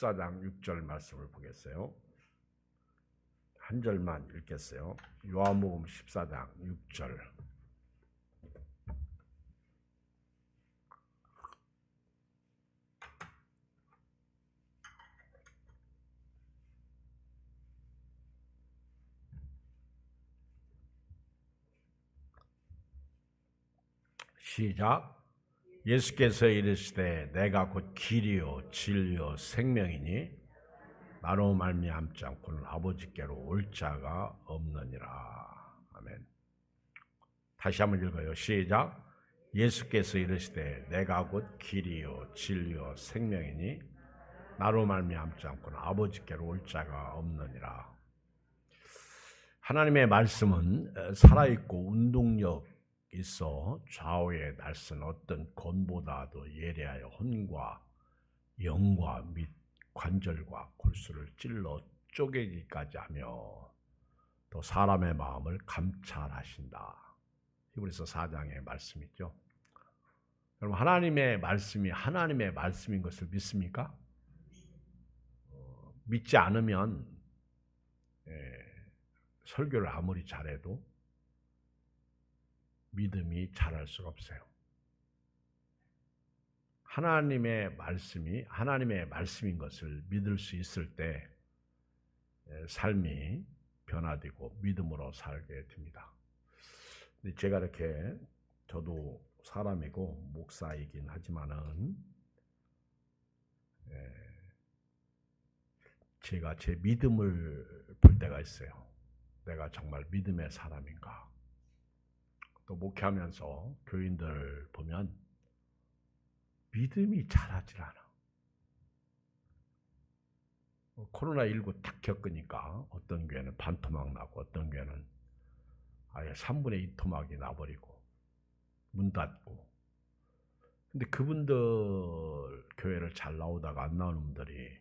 14장 6절 말씀을 보겠어요. 한 절만 읽겠어요. 요한복음 14장 6절. 시작. 예수께서 이르시되 내가 곧 길이요 진리요 생명이니 나로 말미암지 않고는 아버지께로 올 자가 없느니라. 아멘. 다시 한번 읽어요. 시작. 예수께서 이르시되 내가 곧 길이요 진리요 생명이니 나로 말미암지 않고는 아버지께로 올 자가 없느니라. 하나님의 말씀은 살아있고 운동력 있어 좌우에 날선 어떤 곤보다도 예리하여 혼과 영과 및 관절과 골수를 찔러 쪼개기까지 하며 또 사람의 마음을 감찰하신다. 히브리서 4장의 말씀이죠. 여러분, 하나님의 말씀이 하나님의 말씀인 것을 믿습니까? 믿지 않으면 설교를 아무리 잘해도 믿음이 자랄 수가 없어요. 하나님의 말씀이 하나님의 말씀인 것을 믿을 수 있을 때 삶이 변화되고 믿음으로 살게 됩니다. 근데 제가 이렇게 저도 사람이고 목사이긴 하지만은 제가 제 믿음을 볼 때가 있어요. 내가 정말 믿음의 사람인가? 또 목회하면서 교인들 보면 믿음이 자라질 않아. 코로나19 딱 겪으니까 어떤 교회는 반토막 나고 어떤 교회는 아예 3분의 2 토막이 나버리고 문 닫고. 근데 그분들 교회를 잘 나오다가 안 나오는 분들이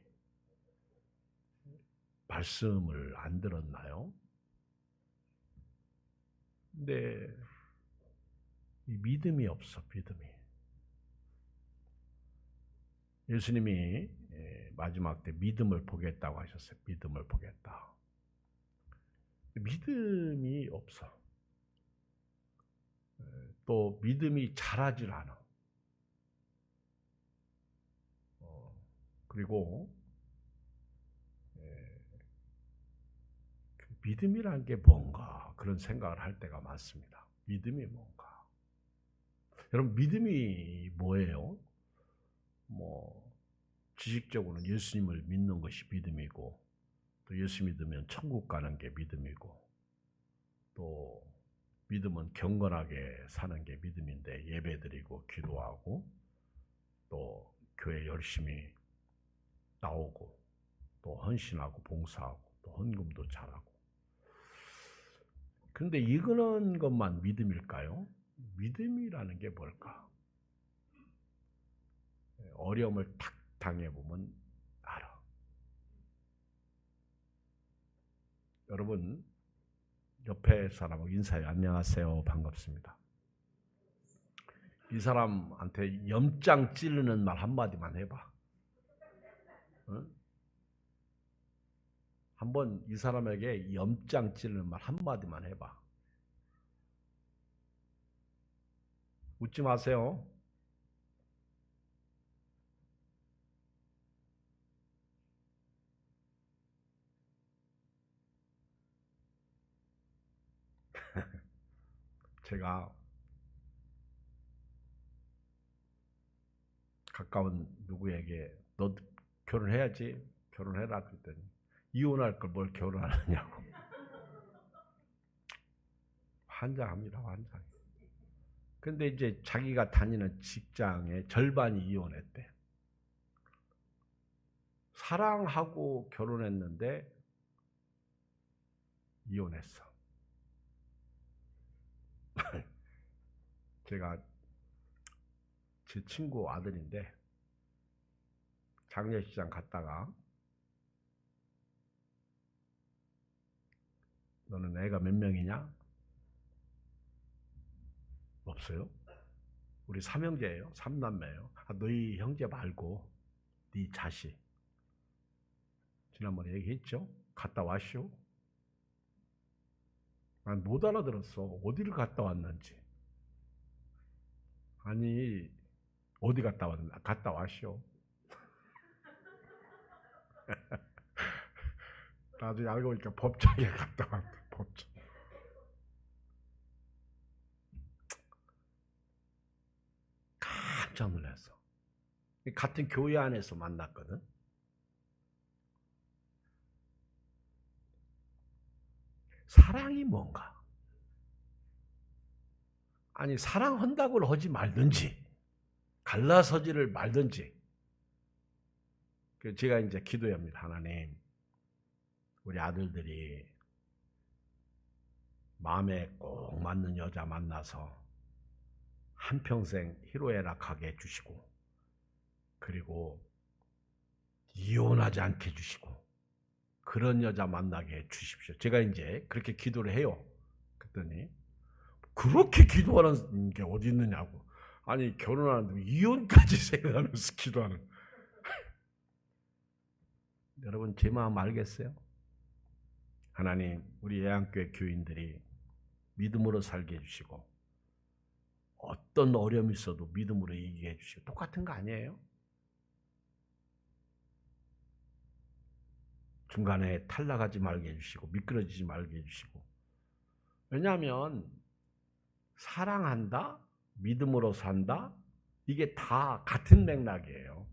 말씀을 안 들었나요? 근데 이 믿음이 없어, 믿음이. 예수님이 마지막 때 믿음을 보겠다고 하셨어요. 믿음을 보겠다. 믿음이 없어. 또 믿음이 자라질 않아. 그리고 믿음이란 게 뭔가 그런 생각을 할 때가 많습니다. 믿음이 뭔가. 여러분, 믿음이 뭐예요? 지식적으로는 예수님을 믿는 것이 믿음이고, 또 예수 믿으면 천국 가는 게 믿음이고, 또 믿음은 경건하게 사는 게 믿음인데 예배드리고 기도하고 또 교회 열심히 나오고 또 헌신하고 봉사하고 또 헌금도 잘하고. 그런데 이거는 것만 믿음일까요? 믿음이라는 게 뭘까? 어려움을 탁 당해보면 알아. 여러분, 옆에 사람하고 인사해. 안녕하세요. 반갑습니다. 이 사람한테 염장 찌르는 말 한마디만 해봐. 응? 한번 이 사람에게 염장 찌르는 말 한마디만 해봐. 웃지 마세요. 제가 가까운 누구에게 너 결혼해야지, 결혼해라 그랬더니 이혼할 걸 뭘 결혼하느냐고. 환장합니다, 환장. 근데 이제 자기가 다니는 직장의 절반이 이혼했대. 사랑하고 결혼했는데 이혼했어. 제가 제 친구 아들인데 장례식장 갔다가 너는 애가 몇 명이냐? 없어요. 우리 3형제예요. 3남매예요. 너희 형제 말고 네 자식. 지난번에 얘기했죠. 갔다 왔쇼. 난 못 알아들었어. 어디를 갔다 왔는지. 아니 어디 갔다 왔는지. 갔다 왔쇼. 나중에 알고 보니까 법정에 갔다 왔다. 법정. 깜짝 놀랐어. 같은 교회 안에서 만났거든. 사랑이 뭔가? 아니 사랑한다고 하지 말든지 갈라서지를 말든지. 제가 이제 기도합니다. 하나님, 우리 아들들이 마음에 꼭 맞는 여자 만나서 한평생 희로애락하게 해주시고, 그리고 이혼하지 않게 해주시고, 그런 여자 만나게 해주십시오. 제가 이제 그렇게 기도를 해요. 그랬더니 그렇게 기도하는 게 어디 있느냐고. 아니 결혼하는데 이혼까지 생각하면서 기도하는. 여러분 제 마음 알겠어요? 하나님, 우리 예안교회 교인들이 믿음으로 살게 해주시고, 어떤 어려움이 있어도 믿음으로 이기게 해주시고. 똑같은 거 아니에요? 중간에 탈락하지 말게 해주시고, 미끄러지지 말게 해주시고. 왜냐하면 사랑한다, 믿음으로 산다, 이게 다 같은 맥락이에요.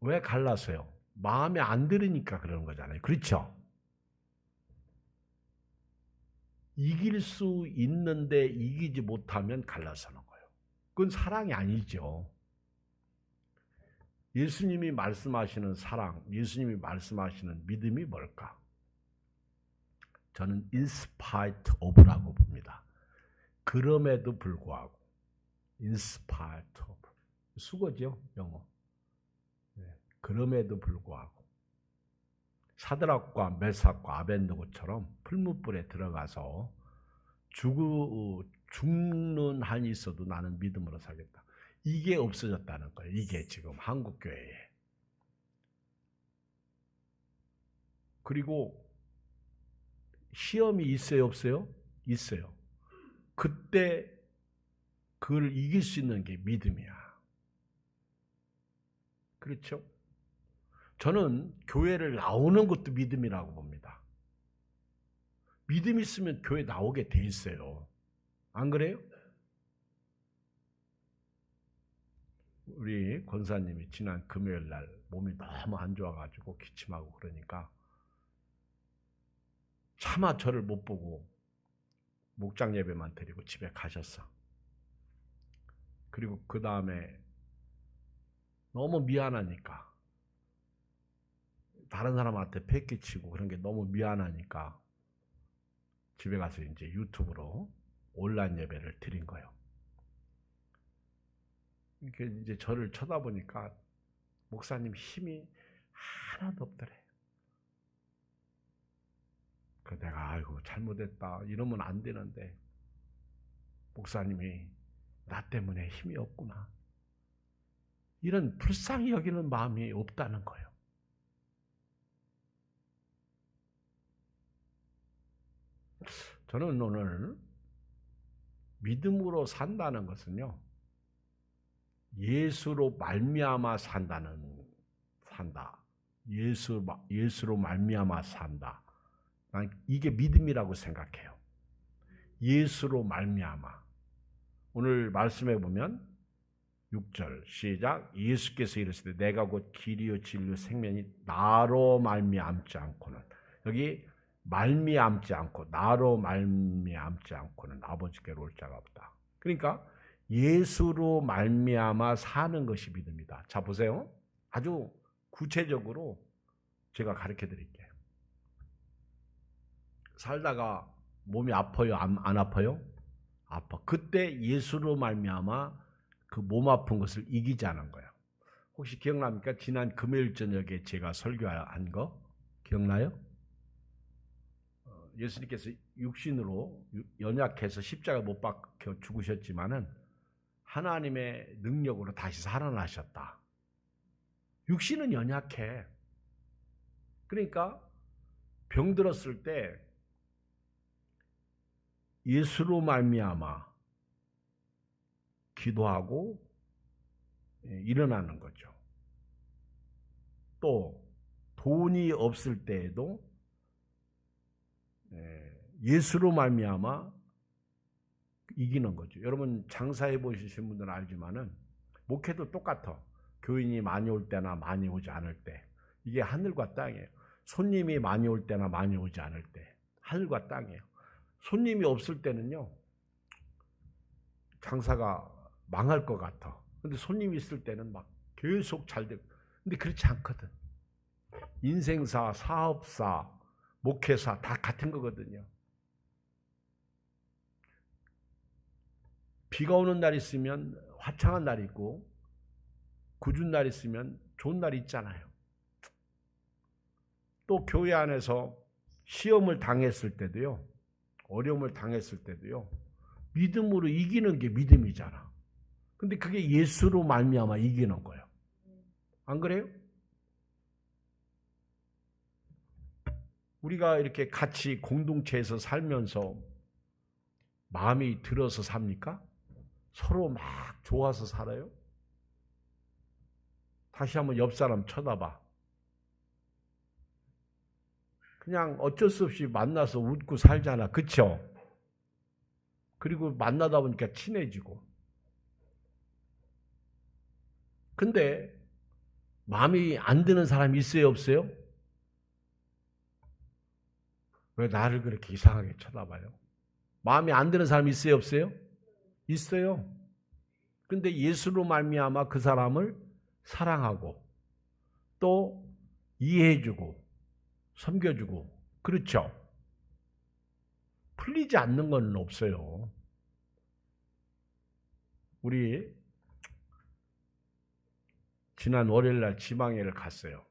왜 갈라서요? 마음에 안 들으니까 그러는 거잖아요. 그렇죠? 이길 수 있는데 이기지 못하면 갈라서는 거예요. 그건 사랑이 아니죠. 예수님이 말씀하시는 사랑, 예수님이 말씀하시는 믿음이 뭘까? 저는 in spite of라고 봅니다. 그럼에도 불구하고. in spite of. 수거죠, 영어. 그럼에도 불구하고. 사드락과 메삭과 아벤느고처럼 풀무불에 들어가서 죽는 한이 있어도 나는 믿음으로 살겠다. 이게 없어졌다는 거예요. 이게 지금 한국교회에. 그리고 시험이 있어요, 없어요? 있어요. 그때 그걸 이길 수 있는 게 믿음이야. 그렇죠? 저는 교회를 나오는 것도 믿음이라고 봅니다. 믿음 있으면 교회 나오게 돼 있어요. 안 그래요? 우리 권사님이 지난 금요일 날 몸이 너무 안 좋아가지고 기침하고 그러니까 차마 저를 못 보고 목장 예배만 드리고 집에 가셨어. 그리고 그 다음에 너무 미안하니까, 다른 사람한테 패기치고 그런 게 너무 미안하니까 집에 가서 이제 유튜브로 온라인 예배를 드린 거예요. 이렇게 이제 저를 쳐다보니까 목사님 힘이 하나도 없더래. 그 내가 아이고 잘못했다 이러면 안 되는데 목사님이 나 때문에 힘이 없구나, 이런 불쌍히 여기는 마음이 없다는 거예요. 저는 오늘 믿음으로 산다는 것은요, 예수로 말미암아 산다. 예수로 말미암아 산다. 난 이게 믿음이라고 생각해요. 예수로 말미암아. 오늘 말씀해 보면 6절 시작. 예수께서 이르시되 내가 곧 길이요 진리요 생명이 나로 말미암지 않고는, 여기 말미암지 않고 나로 말미암지 않고는 아버지께로 올 자가 없다. 그러니까 예수로 말미암아 사는 것이 믿음이다. 자 보세요. 아주 구체적으로 제가 가르쳐 드릴게요. 살다가 몸이 아파요? 안 아파요? 아파. 그때 예수로 말미암아 그 몸 아픈 것을 이기자는 거예요. 혹시 기억납니까? 지난 금요일 저녁에 제가 설교한 거 기억나요? 예수님께서 육신으로 연약해서 십자가 못 박혀 죽으셨지만은 하나님의 능력으로 다시 살아나셨다. 육신은 연약해. 그러니까 병들었을 때 예수로 말미암아 기도하고 일어나는 거죠. 또 돈이 없을 때에도 예수로 말미암아 이기는 거죠. 여러분 장사해 보시신 분들은 알지만은 목회도 똑같아. 교인이 많이 올 때나 많이 오지 않을 때, 이게 하늘과 땅이에요. 손님이 많이 올 때나 많이 오지 않을 때, 하늘과 땅이에요. 손님이 없을 때는요, 장사가 망할 것 같아. 근데 손님이 있을 때는 막 계속 잘 되고. 근데 그렇지 않거든. 인생사, 사업사, 목회사 다 같은 거거든요. 비가 오는 날 있으면 화창한 날이 있고, 궂은 날 있으면 좋은 날이 있잖아요. 또 교회 안에서 시험을 당했을 때도요, 어려움을 당했을 때도요, 믿음으로 이기는 게 믿음이잖아. 근데 그게 예수로 말미암아 이기는 거예요. 안 그래요? 우리가 이렇게 같이 공동체에서 살면서 마음이 들어서 삽니까? 서로 막 좋아서 살아요? 다시 한번 옆 사람 쳐다봐. 그냥 어쩔 수 없이 만나서 웃고 살잖아. 그쵸? 그리고 만나다 보니까 친해지고. 근데 마음이 안 드는 사람이 있어요? 없어요? 왜 나를 그렇게 이상하게 쳐다봐요? 마음이 안 드는 사람이 있어요? 없어요? 있어요. 근데 예수로 말미암아 그 사람을 사랑하고 또 이해해주고 섬겨주고, 그렇죠? 풀리지 않는 건 없어요. 우리 지난 월요일날 지방회를 갔어요.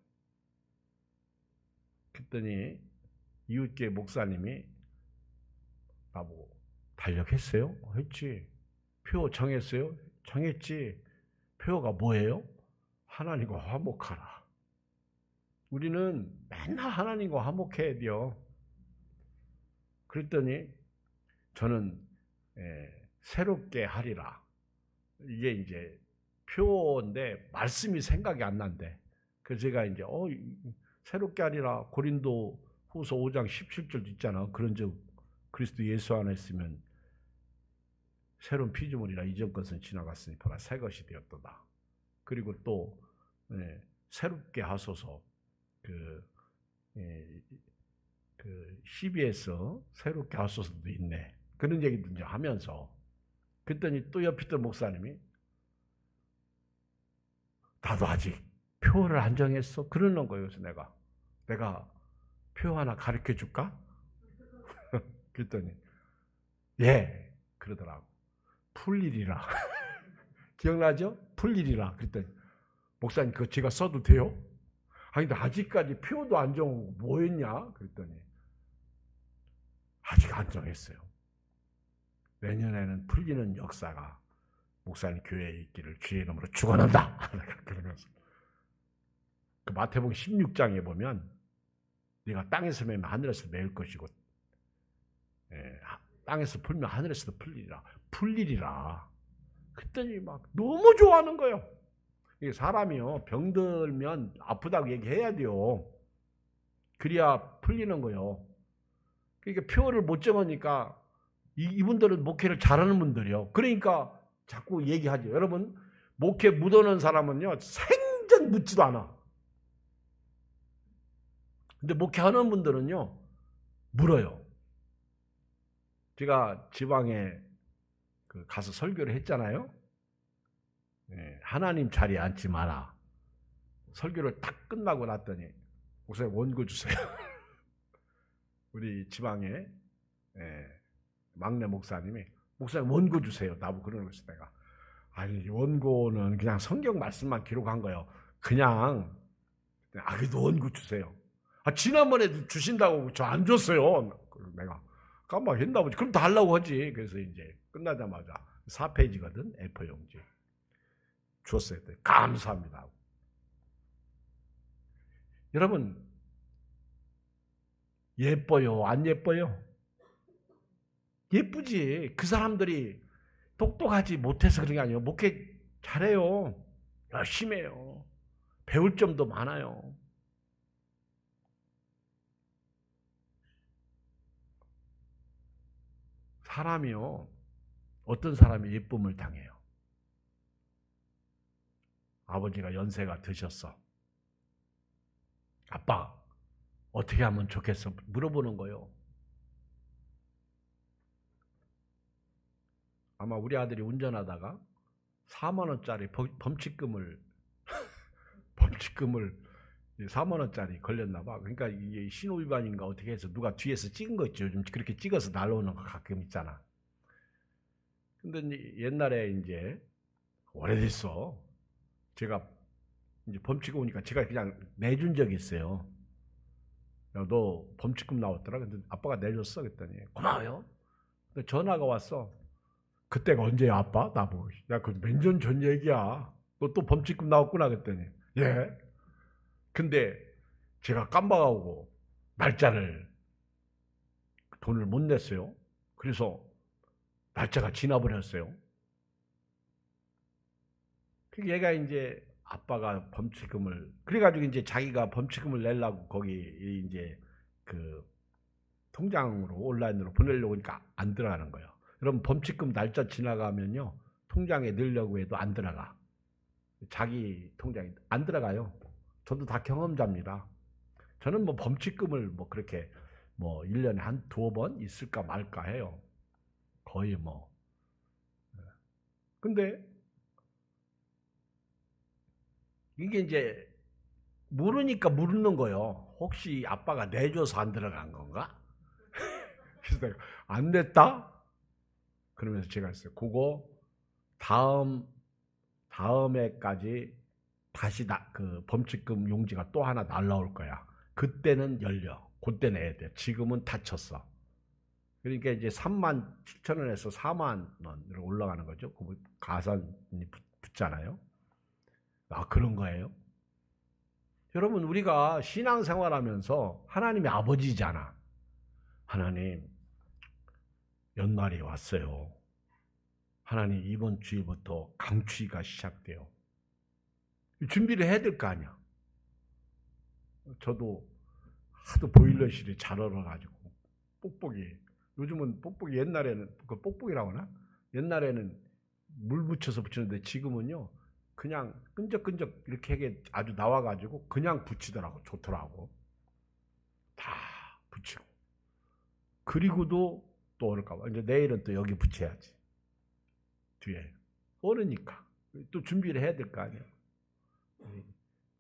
그랬더니 이웃교회 목사님이 나보고 달력했어요? 했지. 표 정했어요? 정했지. 표가 뭐예요? 하나님과 화목하라. 우리는 맨날 하나님과 화목해야 돼요. 그랬더니 저는 새롭게 하리라. 이게 이제 표인데 말씀이 생각이 안 난대. 그래서 제가 이제 새롭게 하리라, 고린도 후서 5장 17절도 있잖아. 그런즉 그리스도 예수 안에 있으면 새로운 피조물이라, 이전 것은 지나갔으니 보라 새 것이 되었도다. 그리고 또 새롭게 하소서, 그 12에서 새롭게 하소서도 있네. 그런 얘기도 이제 하면서, 그랬더니 또 옆에 있던 목사님이 나도 아직 표를 안 정했어. 그러는 거예요. 그래서 내가 표 하나 가르쳐 줄까? 그랬더니 예, 그러더라고. 풀일이라. 기억나죠? 풀일이라. 그랬더니 목사님 그거 제가 써도 돼요? 아니 근데 아직까지 표도 안 정하고 뭐 했냐? 그랬더니 아직 안 정했어요. 내년에는 풀리는 역사가 목사님 교회에 있기를 주의 이름으로 축원한다. 그러면서 그 마태복음 16장에 보면 네가 땅에서 매면 하늘에서 매일 것이고 땅에서 풀면 하늘에서도 풀리리라. 풀리리라. 그랬더니 막 너무 좋아하는 거예요. 이게 사람이요, 병들면 아프다고 얘기해야 돼요. 그래야 풀리는 거예요. 그러니까 표를 못 정하니까 이분들은 목회를 잘하는 분들이요. 그러니까 자꾸 얘기하죠. 여러분, 목회 묻어놓은 사람은요, 생전 묻지도 않아. 근데 목회하는 분들은요, 물어요. 제가 지방에 가서 설교를 했잖아요. 하나님 자리에 앉지 마라. 설교를 딱 끝나고 났더니 목사님 원고 주세요. 우리 지방에 막내 목사님이 목사님 원고 주세요. 나보고 그러는 거였어. 내가 아니 원고는 그냥 성경 말씀만 기록한 거예요. 그냥 그래도 원고 주세요. 지난번에도 주신다고 저 안 줬어요. 내가 깜빡했나 보지. 그럼 달라고 하지. 그래서 이제 끝나자마자 4페이지거든. A4 용지. 줬어요. 감사합니다. 여러분, 예뻐요? 안 예뻐요? 예쁘지. 그 사람들이 똑똑하지 못해서 그런 게 아니에요. 목회 잘해요. 열심히 해요. 배울 점도 많아요. 사람이요. 어떤 사람이 예쁨을 당해요. 아버지가 연세가 드셨어. 아빠, 어떻게 하면 좋겠어? 물어보는 거예요. 아마 우리 아들이 운전하다가 4만 원짜리 범칙금을 4만 원짜리 걸렸나 봐. 그러니까 이게 신호 위반인가 어떻게 해서 누가 뒤에서 찍은 거 있죠. 요즘 그렇게 찍어서 날라오는 거 가끔 있잖아. 근데 옛날에 이제 오래됐어. 제가 이제 범칙금 오니까 제가 그냥 내준 적이 있어요. 야, 너 범칙금 나왔더라. 근데 아빠가 내줬어. 그랬더니 고마워요. 근데 전화가 왔어. 그때가 언제야 아빠? 나보고. 야, 그 몇 년 전 얘기야. 너 또 범칙금 나왔구나. 그랬더니 예. 근데 제가 깜빡하고 날짜를 돈을 못 냈어요. 그래서 날짜가 지나버렸어요. 그 얘가 이제 아빠가 범칙금을 그래가지고 이제 자기가 범칙금을 내려고 거기 이제 그 통장으로 온라인으로 보내려고 하니까 안 들어가는 거예요. 그럼 범칙금 날짜 지나가면요 통장에 넣으려고 해도 안 들어가. 자기 통장에 안 들어가요. 저도 다 경험자입니다. 저는 뭐 범칙금을 뭐 그렇게 뭐 1년에 한 2번 있을까 말까 해요. 거의 뭐. 근데 이게 이제 모르니까 물는 거예요. 혹시 아빠가 내줘서 안 들어간 건가? 그래서 내가 안 냈다? 그러면서 제가 했어요. 그거 다음에까지 다시 그 범칙금 용지가 또 하나 날라올 거야. 그때는 열려. 그때 내야 돼. 지금은 닫혔어. 그러니까 이제 3만 7천 원에서 4만 원으로 올라가는 거죠. 그 가산이 붙잖아요. 아, 그런 거예요? 여러분, 우리가 신앙생활하면서 하나님이 아버지잖아. 하나님, 연말이 왔어요. 하나님, 이번 주일부터 강추위가 시작돼요. 준비를 해야 될 거 아니야. 저도 하도 보일러실이 잘 얼어가지고 뽁뽁이. 요즘은 뽁뽁이 옛날에는 그 뽁뽁이라고 하나? 옛날에는 물 붙여서 붙이는데 지금은요 그냥 끈적끈적 이렇게 아주 나와가지고 그냥 붙이더라고. 좋더라고. 다 붙이고. 그리고도 또 얼을까봐 이제 내일은 또 여기 붙여야지. 뒤에 얼으니까 또 준비를 해야 될 거 아니야.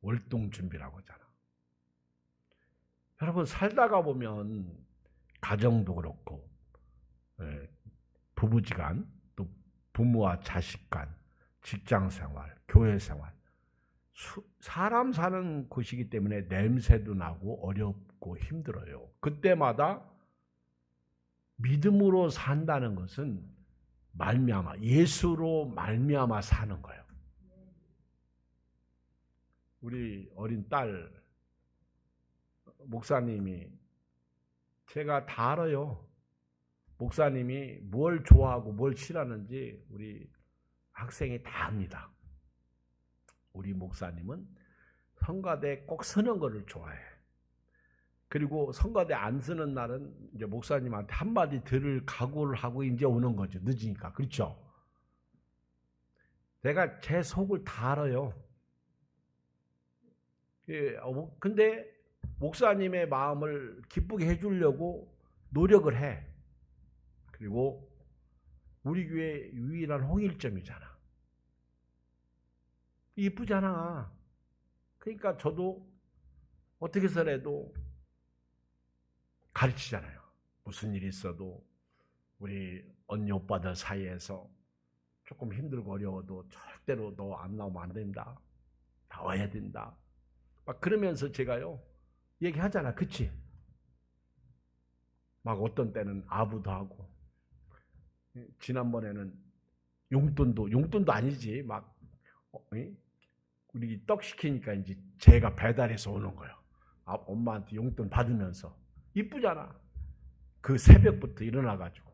월동 준비라고 하잖아. 여러분 살다가 보면 가정도 그렇고 부부지간 또 부모와 자식간 직장생활 교회생활 사람 사는 곳이기 때문에 냄새도 나고 어렵고 힘들어요. 그때마다 믿음으로 산다는 것은 말미암아 예수로 말미암아 사는 거예요. 우리 어린 딸 목사님이 제가 다 알아요. 목사님이 뭘 좋아하고 뭘 싫어하는지 우리 학생이 다 압니다. 우리 목사님은 성가대 꼭 서는 거를 좋아해. 그리고 성가대 안 서는 날은 이제 목사님한테 한마디 들을 각오를 하고 이제 오는 거죠. 늦으니까. 그렇죠? 내가 제 속을 다 알아요. 근데 목사님의 마음을 기쁘게 해주려고 노력을 해. 그리고 우리 교회 유일한 홍일점이잖아. 이쁘잖아. 그러니까 저도 어떻게 해서라도 가르치잖아요. 무슨 일이 있어도 우리 언니 오빠들 사이에서 조금 힘들고 어려워도 절대로 너 안 나오면 안 된다. 나와야 된다. 막 그러면서 제가요 얘기하잖아. 그치? 막 어떤 때는 아부도 하고 지난번에는 용돈도 아니지. 막 우리 떡 시키니까 이제 제가 배달해서 오는 거예요. 엄마한테 용돈 받으면서. 이쁘잖아. 그 새벽부터 일어나가지고.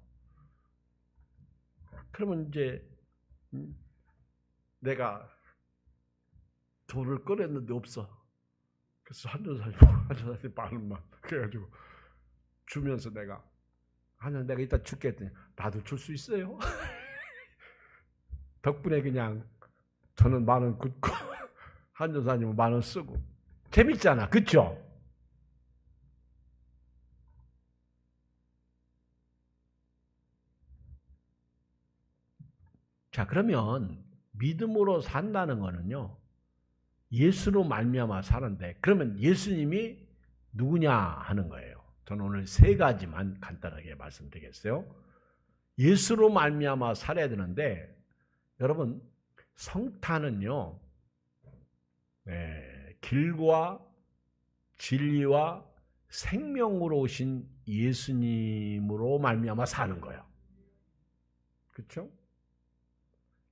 그러면 이제 내가 돌을 꺼냈는데 없어. 그래서 한전사님 말만 그래가지고 주면서 내가 이따 줄게 했더니 나도 줄 수 있어요? 덕분에 그냥 저는 10,000원 굿고 한전사님은 10,000원 쓰고 재밌잖아, 그쵸? 자, 그러면 믿음으로 산다는 거는요, 예수로 말미암아 사는데, 그러면 예수님이 누구냐 하는 거예요. 저는 오늘 3가지만 간단하게 말씀드리겠어요. 예수로 말미암아 살아야 되는데, 여러분 성탄은요, 길과 진리와 생명으로 오신 예수님으로 말미암아 사는 거예요. 그렇죠?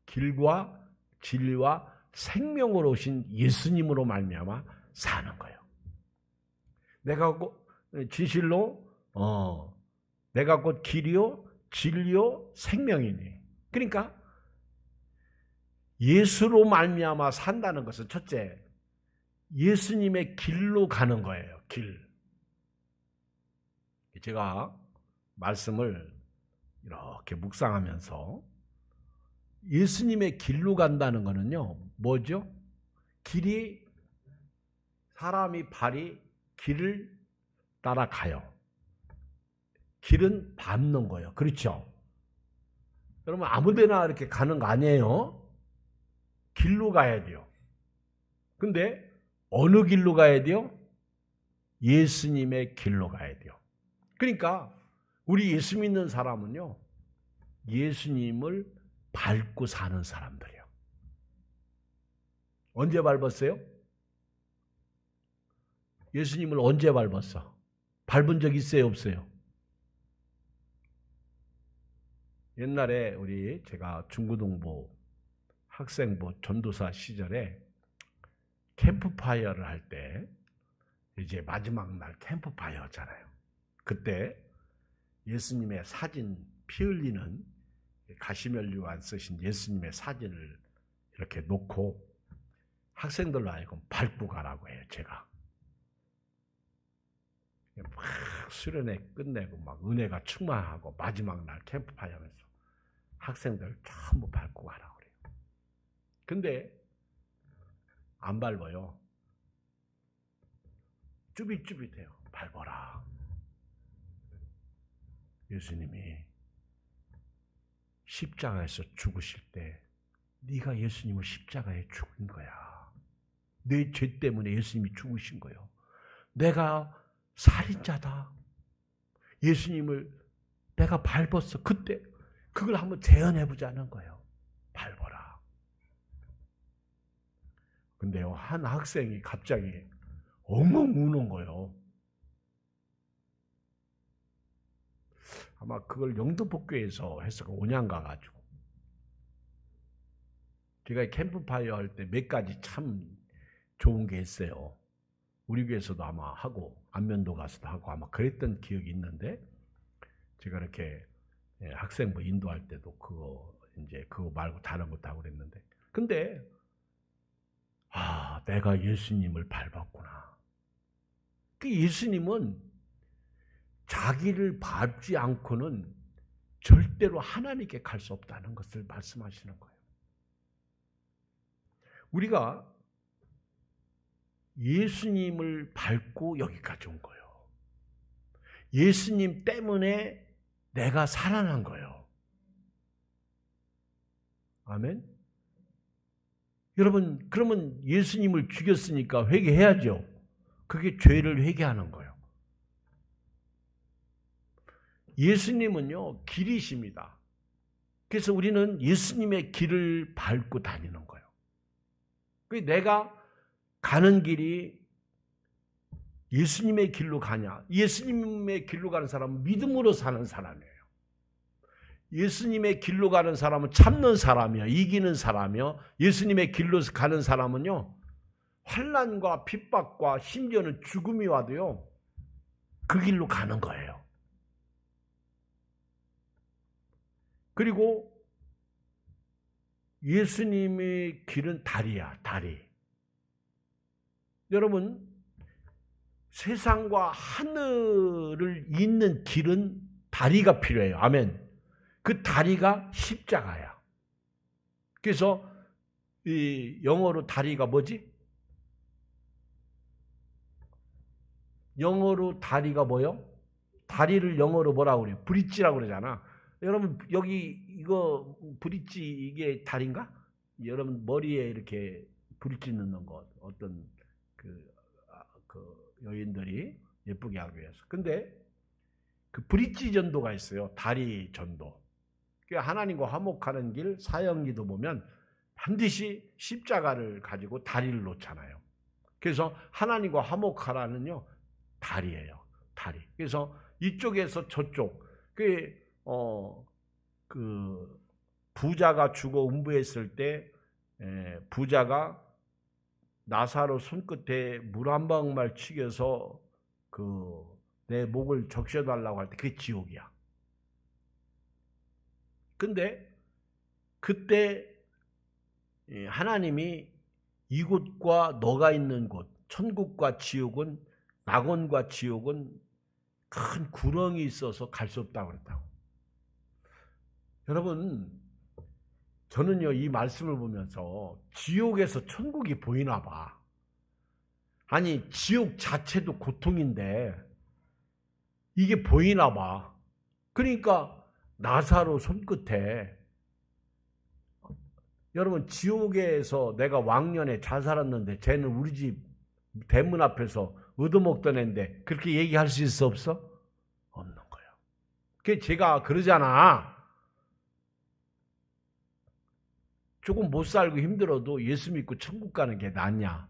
길과 진리와 생명으로 오신 예수님으로 말미암아 사는 거예요. 내가 곧 진실로 내가 곧 길이요 진리요 생명이니. 그러니까 예수로 말미암아 산다는 것은 첫째, 예수님의 길로 가는 거예요. 길. 제가 말씀을 이렇게 묵상하면서 예수님의 길로 간다는 것은요, 뭐죠? 길이, 사람이 발이 길을 따라가요. 길은 밟는 거예요. 그렇죠? 여러분 아무데나 이렇게 가는 거 아니에요. 길로 가야 돼요. 근데 어느 길로 가야 돼요? 예수님의 길로 가야 돼요. 그러니까 우리 예수 믿는 사람은요, 예수님을 밟고 사는 사람들이에요. 언제 밟았어요? 예수님을 언제 밟았어? 밟은 적 있어요, 없어요? 옛날에 제가 중고등부 학생부 전도사 시절에 캠프파이어를 할 때, 이제 마지막 날 캠프파이어잖아요. 그때 예수님의 사진, 피 흘리는 가시면류관 쓰신 예수님의 사진을 이렇게 놓고 학생들로 하여금 밟고 가라고 해요. 제가 막 수련회 끝내고 막 은혜가 충만하고 마지막 날 캠프파이어 하면서 학생들 전부 밟고 가라고 그래요. 근데 안 밟아요. 쭈삣쭈삣해요. 밟아라. 예수님이 십자가에서 죽으실 때 네가 예수님을 십자가에 죽은 거야. 내 죄 때문에 예수님이 죽으신 거예요. 내가 살인자다. 예수님을 내가 밟았어. 그때 그걸 한번 재현해보자는 거예요. 밟아라. 근데요, 한 학생이 갑자기 엉엉 우는 거예요. 아마 그걸 영도복교에서 해서 온양 가가지고. 제가 캠프파이어 할 때 몇 가지 참 좋은 게 있어요. 우리 교회에서도 아마 하고, 안면도 가서도 하고 아마 그랬던 기억이 있는데, 제가 이렇게 학생부 인도할 때도 그거 말고 다른 것도 하고 그랬는데, 근데, 내가 예수님을 밟았구나. 그 예수님은 자기를 밟지 않고는 절대로 하나님께 갈 수 없다는 것을 말씀하시는 거예요. 우리가 예수님을 밟고 여기까지 온 거예요. 예수님 때문에 내가 살아난 거예요. 아멘? 여러분, 그러면 예수님을 죽였으니까 회개해야죠. 그게 죄를 회개하는 거예요. 예수님은요, 길이십니다. 그래서 우리는 예수님의 길을 밟고 다니는 거예요. 내가 가는 길이 예수님의 길로 가냐? 예수님의 길로 가는 사람은 믿음으로 사는 사람이에요. 예수님의 길로 가는 사람은 참는 사람이요, 이기는 사람이요. 예수님의 길로 가는 사람은요, 환난과 핍박과 심지어는 죽음이 와도요, 그 길로 가는 거예요. 그리고 예수님의 길은 다리야, 다리. 여러분, 세상과 하늘을 잇는 길은 다리가 필요해요. 아멘. 그 다리가 십자가야. 그래서 이 영어로 다리가 뭐지? 영어로 다리가 뭐요? 다리를 영어로 뭐라고 그래요? 브릿지라고 그러잖아. 여러분, 여기 이거 브릿지 이게 다리인가? 여러분 머리에 이렇게 브릿지 넣는 거 어떤 그 여인들이 예쁘게 하기 위해서. 근데 그 브릿지 전도가 있어요. 다리 전도. 하나님과 화목하는 길 사형기도 보면 반드시 십자가를 가지고 다리를 놓잖아요. 그래서 하나님과 화목하라는요, 다리예요. 다리. 그래서 이쪽에서 저쪽. 그 부자가 죽어 음부했을 때 부자가 나사로 손끝에 물 한 방울 치겨서 내 목을 적셔달라고 할 때 그게 지옥이야. 근데 그때 하나님이 이곳과 너가 있는 곳, 천국과 지옥은, 낙원과 지옥은 큰 구렁이 있어서 갈 수 없다고 그랬다고. 여러분, 저는요, 이 말씀을 보면서 지옥에서 천국이 보이나 봐. 아니, 지옥 자체도 고통인데 이게 보이나 봐. 그러니까 나사로 손끝에, 여러분, 지옥에서 내가 왕년에 잘 살았는데 쟤는 우리 집 대문 앞에서 얻어먹던 애인데 그렇게 얘기할 수 있어 없어? 없는 거예요. 그게 제가 그러잖아. 조금 못 살고 힘들어도 예수 믿고 천국 가는 게 낫냐?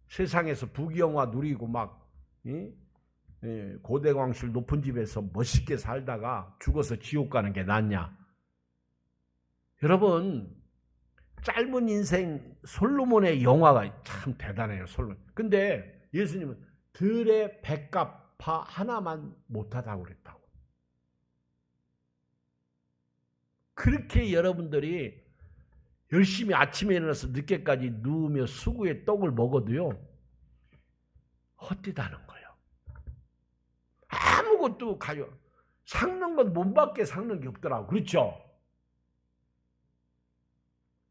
세상에서 부귀영화 누리고 막 고대광실 높은 집에서 멋있게 살다가 죽어서 지옥 가는 게 낫냐? 여러분, 짧은 인생 솔로몬의 영화가 참 대단해요. 솔로몬. 근데 예수님은 들의 백합화 하나만 못하다고 그랬다고. 그렇게 여러분들이 열심히 아침에 일어나서 늦게까지 누우며 수구에 떡을 먹어도요, 헛되다는 거예요. 아무것도 가요. 삭는 건 몸밖에 삭는 게 없더라고. 그렇죠?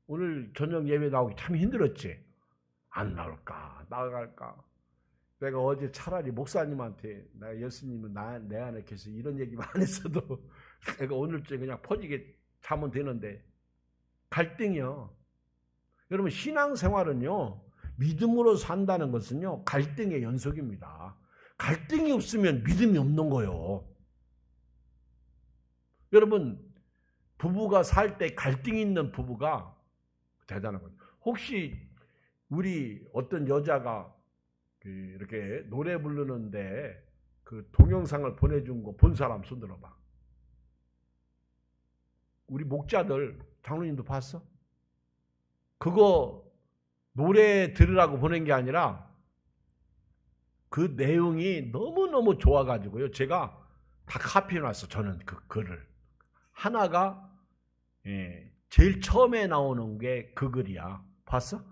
오늘 저녁 예배 나오기 참 힘들었지? 안 나올까? 나갈까? 내가 어제 차라리 목사님한테, 내가 예수님은 내 안에 계셔 이런 얘기만 안 했어도 내가 오늘쯤 그냥 퍼지게 자면 되는데, 갈등이요. 여러분, 신앙생활은요, 믿음으로 산다는 것은요, 갈등의 연속입니다. 갈등이 없으면 믿음이 없는 거예요. 여러분, 부부가 살 때 갈등이 있는 부부가 대단한 거예요. 혹시 우리 어떤 여자가 이렇게 노래 부르는데 그 동영상을 보내준 거 본 사람 손 들어봐. 우리 목자들, 장로님도 봤어? 그거 노래 들으라고 보낸 게 아니라 그 내용이 너무너무 좋아가지고요. 제가 다 카피해놨어. 저는 그 글을. 하나가 제일 처음에 나오는 게 그 글이야. 봤어?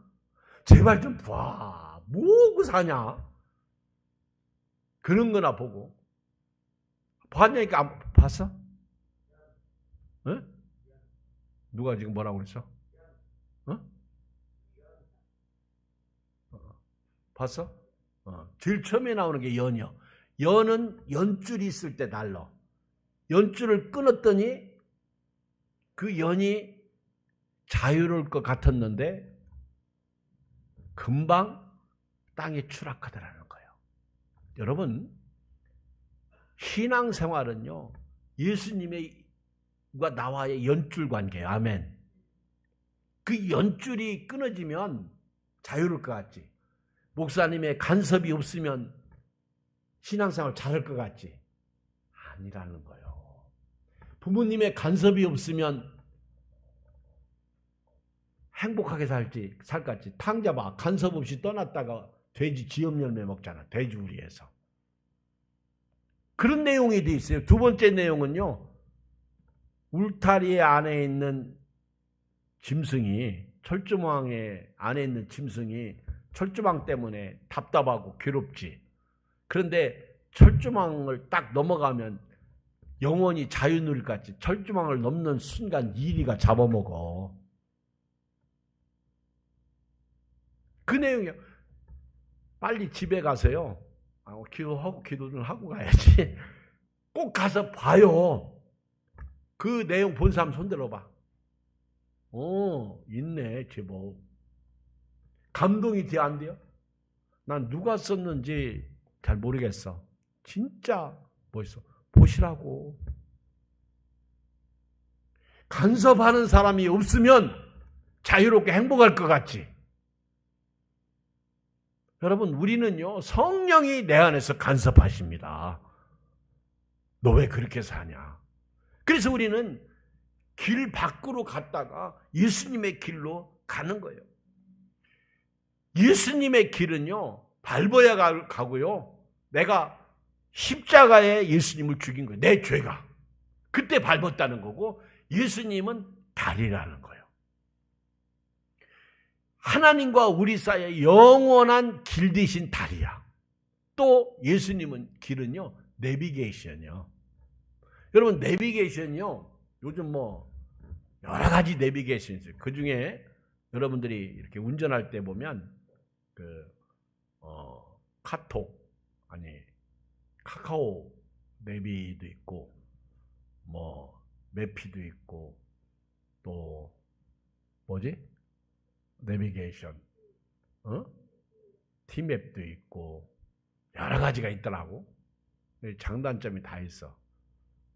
제발 좀 봐. 뭐고 사냐? 그런 거나 보고. 봤냐니까 봤어? 응? 누가 지금 뭐라고 그랬어? 봤어? 제일 처음에 나오는 게 연이요. 연은 연줄이 있을 때 날러. 연줄을 끊었더니 그 연이 자유로울 것 같았는데 금방 땅에 추락하더라는 거예요. 여러분, 신앙생활은요, 예수님과 나와의 연줄 관계예요. 아멘. 그 연줄이 끊어지면 자유로울 것 같지? 목사님의 간섭이 없으면 신앙생활 잘할 것 같지? 아니라는 거예요. 부모님의 간섭이 없으면 행복하게 살겠지. 탕자 봐. 간섭 없이 떠났다가 돼지 지엽 열매 먹잖아. 돼지우리에서. 그런 내용이 돼 있어요. 두 번째 내용은요. 울타리 안에 있는 짐승이, 철조망의 안에 있는 짐승이 철조망 때문에 답답하고 괴롭지. 그런데 철조망을 딱 넘어가면 영원히 자유 누릴 것 같지. 철조망을 넘는 순간 이리가 잡아먹어. 그 내용이요. 빨리 집에 가서요. 기도를 하고 가야지. 꼭 가서 봐요. 그 내용 본 사람 손 들어봐. 있네, 제법. 감동이 돼, 안 돼요? 난 누가 썼는지 잘 모르겠어. 진짜 멋있어. 보시라고. 간섭하는 사람이 없으면 자유롭게 행복할 것 같지. 여러분, 우리는요, 성령이 내 안에서 간섭하십니다. 너 왜 그렇게 사냐? 그래서 우리는 길 밖으로 갔다가 예수님의 길로 가는 거예요. 예수님의 길은요, 밟아야 가고요. 내가 십자가에 예수님을 죽인 거예요. 내 죄가. 그때 밟았다는 거고, 예수님은 다리라는 거예요. 하나님과 우리 사이에 영원한 길 대신 다리야. 또 예수님은 길은요, 내비게이션이요. 여러분, 내비게이션이요, 요즘 여러 가지 내비게이션이 있어요. 그 중에 여러분들이 이렇게 운전할 때 보면, 카카오 내비도 있고, 매피도 있고, 또, 내비게이션, 티맵도 있고, 여러 가지가 있더라고. 장단점이 다 있어.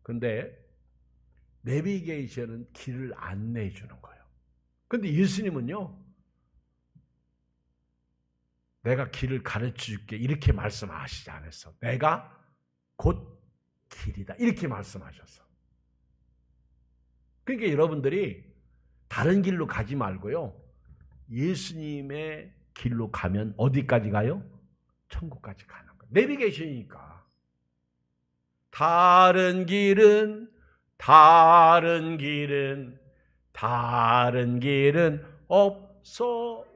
근데, 내비게이션은 길을 안내해 주는 거예요. 근데 예수님은요, 내가 길을 가르쳐 줄게. 이렇게 말씀하시지 않았어. 내가 곧 길이다. 이렇게 말씀하셨어. 그러니까 여러분들이 다른 길로 가지 말고요. 예수님의 길로 가면 어디까지 가요? 천국까지 가는 거예요. 내비게이션이니까. 다른 길은 없어요.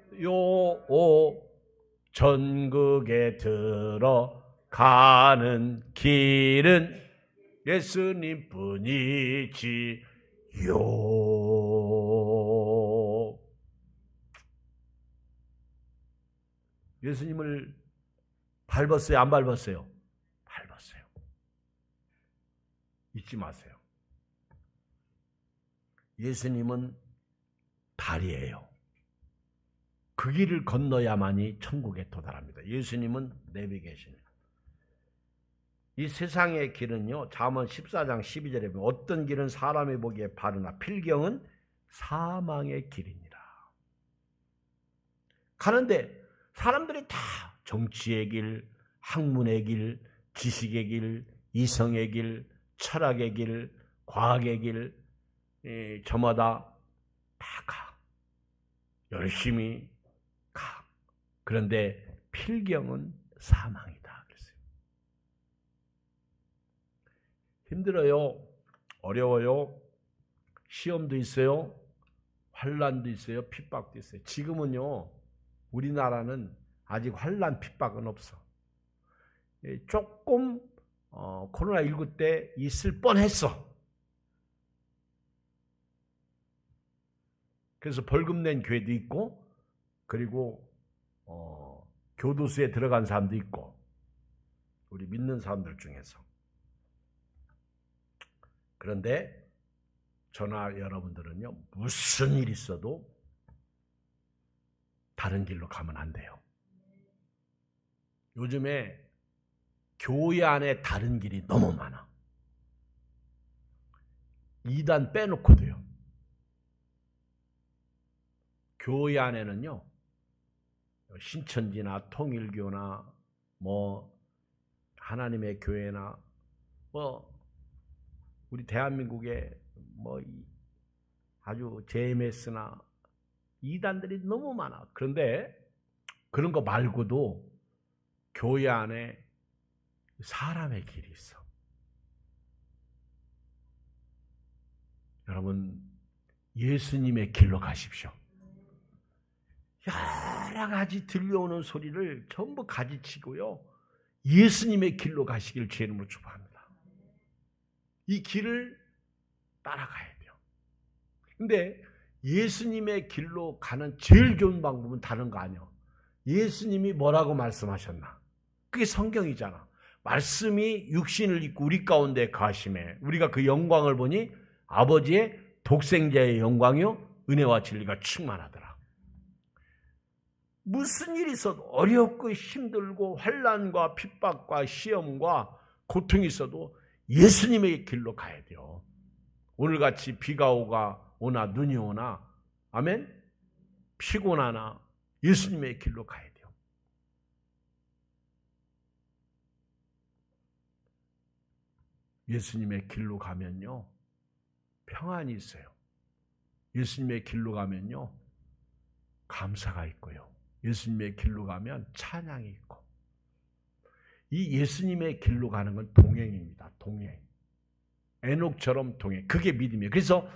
전국에 들어가는 길은 예수님 뿐이지요. 예수님을 밟았어요? 안 밟았어요? 밟았어요. 잊지 마세요. 예수님은 다리예요. 그 길을 건너야만이 천국에 도달합니다. 예수님은 내비게이션이에요. 이 세상의 길은요, 잠언 14장 12절에 보면 어떤 길은 사람이 보기에 바르나 필경은 사망의 길이니라. 가는데 사람들이 다 정치의 길, 학문의 길, 지식의 길, 이성의 길, 철학의 길, 과학의 길, 저마다 다 가. 열심히 가. 그런데 필경은 사망이다. 그랬어요. 힘들어요. 어려워요. 시험도 있어요. 환난도 있어요. 핍박도 있어요. 지금은요, 우리나라는 아직 환난 핍박은 없어. 조금 코로나19 때 있을 뻔했어. 그래서 벌금 낸 교회도 있고, 그리고 교도소에 들어간 사람도 있고, 우리 믿는 사람들 중에서. 그런데 저나 여러분들은요, 무슨 일 있어도 다른 길로 가면 안 돼요. 요즘에 교회 안에 다른 길이 너무 많아. 이단 빼놓고도요. 교회 안에는요, 신천지나 우리 대한민국에 뭐 아주 JMS나 이단들이 너무 많아. 그런데 그런 거 말고도 교회 안에 사람의 길이 있어. 여러분, 예수님의 길로 가십시오. 여러 가지 들려오는 소리를 전부 가지치고요, 예수님의 길로 가시길 주의 이름으로 축복합니다. 이 길을 따라가야 돼요. 근데 예수님의 길로 가는 제일 좋은 방법은 다른 거 아니에요. 예수님이 뭐라고 말씀하셨나? 그게 성경이잖아. 말씀이 육신을 입고 우리 가운데 거하심에 우리가 그 영광을 보니 아버지의 독생자의 영광이요 은혜와 진리가 충만하더라. 무슨 일이 있어도 어렵고 힘들고 환난과 핍박과 시험과 고통이 있어도 예수님의 길로 가야 돼요. 오늘같이 비가 오나 눈이 오나, 아멘? 피곤하나 예수님의 길로 가야 돼요. 예수님의 길로 가면요, 평안이 있어요. 예수님의 길로 가면요, 감사가 있고요. 예수님의 길로 가면 찬양이 있고. 이 예수님의 길로 가는 건 동행입니다. 동행. 에녹처럼 동행. 그게 믿음이에요. 그래서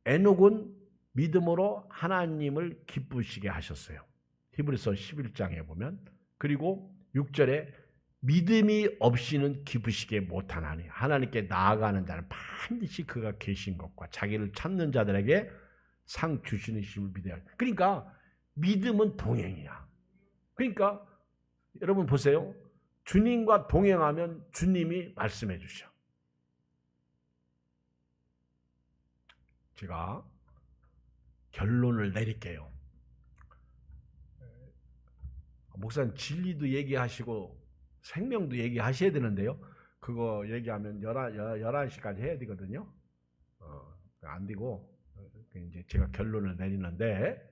에녹은 믿음으로 하나님을 기쁘시게 하셨어요. 히브리서 11장에 보면. 그리고 6절에 믿음이 없이는 기쁘시게 못하나니 하나님께 나아가는 자는 반드시 그가 계신 것과 자기를 찾는 자들에게 상 주시는 심을 믿어야 해요. 그러니까 믿음은 동행이야. 그러니까 여러분 보세요. 주님과 동행하면 주님이 말씀해 주셔. 제가 결론을 내릴게요. 목사님 진리도 얘기하시고 생명도 얘기하셔야 되는데요. 그거 얘기하면 11시까지 해야 되거든요. 안 되고 이제 제가 결론을 내리는데,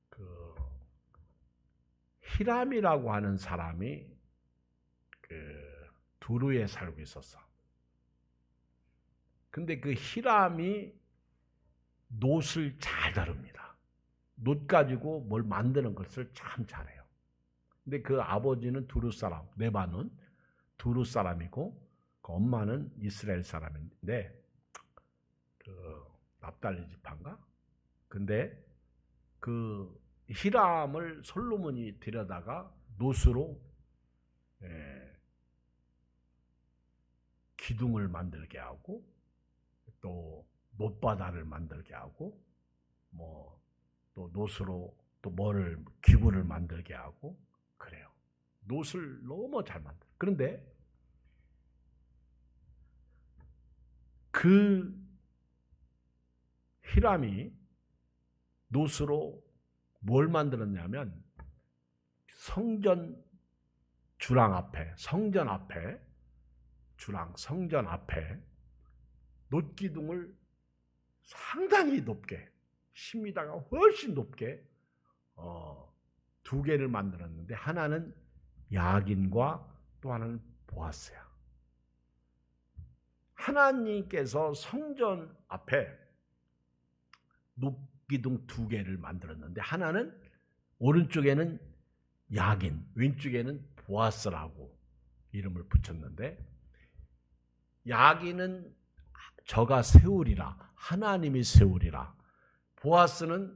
그 히람이라고 하는 사람이 그 두루에 살고 있었어. 근데 그 히람이 놋을 잘 다룹니다. 놋 가지고 뭘 만드는 것을 참 잘해요. 근데 그 아버지는 두루 사람, 레바논 두루 사람이고 그 엄마는 이스라엘 사람인데 그 납달리 지파인가? 근데 그 히람을 솔로몬이 데려다가 놋으로 기둥을 만들게 하고 또 놋바다를 만들게 하고 뭐 또 놋으로 또 뭐를 기구를 만들게 하고 그래요. 놋을 너무 잘 만들어. 그런데 그 히람이 놋으로 뭘 만들었냐면 성전 주랑 앞에, 성전 앞에 주랑 성전 앞에 놋기둥을 상당히 높게 10m가 훨씬 높게 두 개를 만들었는데 하나는 야긴과 또 하나는 보아스야. 하나님께서 성전 앞에 놋기둥 두 개를 만들었는데 하나는 오른쪽에는 야긴, 왼쪽에는 보아스라고 이름을 붙였는데, 야긴은 저가 세우리라, 하나님이 세우리라. 보아스는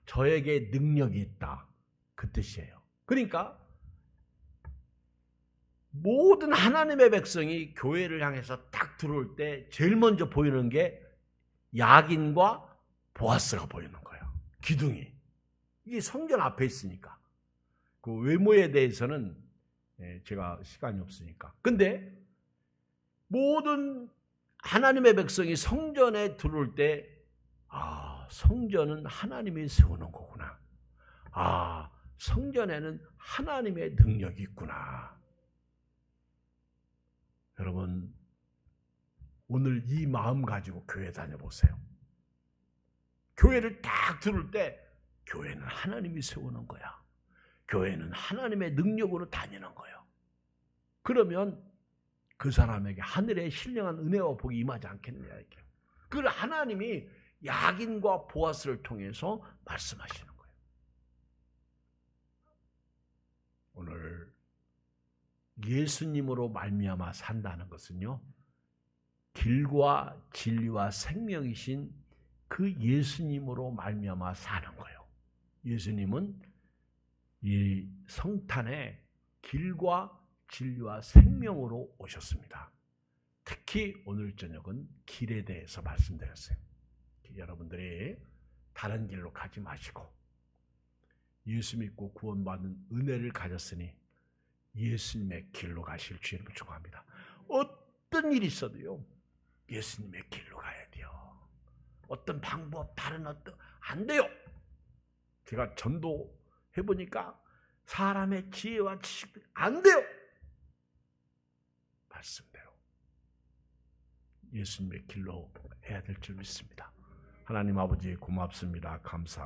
저에게 능력이 있다, 그 뜻이에요. 그러니까 모든 하나님의 백성이 교회를 향해서 딱 들어올 때 제일 먼저 보이는 게 야긴과 보아스가 보이는 거예요. 기둥이. 이게 성전 앞에 있으니까. 그 외모에 대해서는 제가 시간이 없으니까. 근데 모든 하나님의 백성이 성전에 들어올 때 성전은 하나님이 세우는 거구나. 성전에는 하나님의 능력이 있구나. 여러분, 오늘 이 마음 가지고 교회 다녀보세요. 교회를 딱 들을 때 교회는 하나님이 세우는 거야. 교회는 하나님의 능력으로 다니는 거예요. 그러면 그 사람에게 하늘의 신령한 은혜와 복이 임하지 않겠느냐 이게. 그 하나님이 야긴과 보아스를 통해서 말씀하시는 거예요. 오늘 예수님으로 말미암아 산다는 것은요, 길과 진리와 생명이신 그 예수님으로 말미암아 사는 거예요. 예수님은 이 성탄에 길과 진리와 생명으로 오셨습니다. 특히 오늘 저녁은 길에 대해서 말씀드렸어요. 여러분들이 다른 길로 가지 마시고 예수 믿고 구원받은 은혜를 가졌으니 예수님의 길로 가실 주님을 축원합니다. 어떤 일이 있어도요, 예수님의 길로 가야 돼요. 어떤 방법, 다른 안 돼요. 제가 전도해보니까 사람의 지혜와 지식들이 안 돼요. 말씀대로 예수님의 길로 해야 될 줄 믿습니다. 하나님 아버지 고맙습니다. 감사합니다.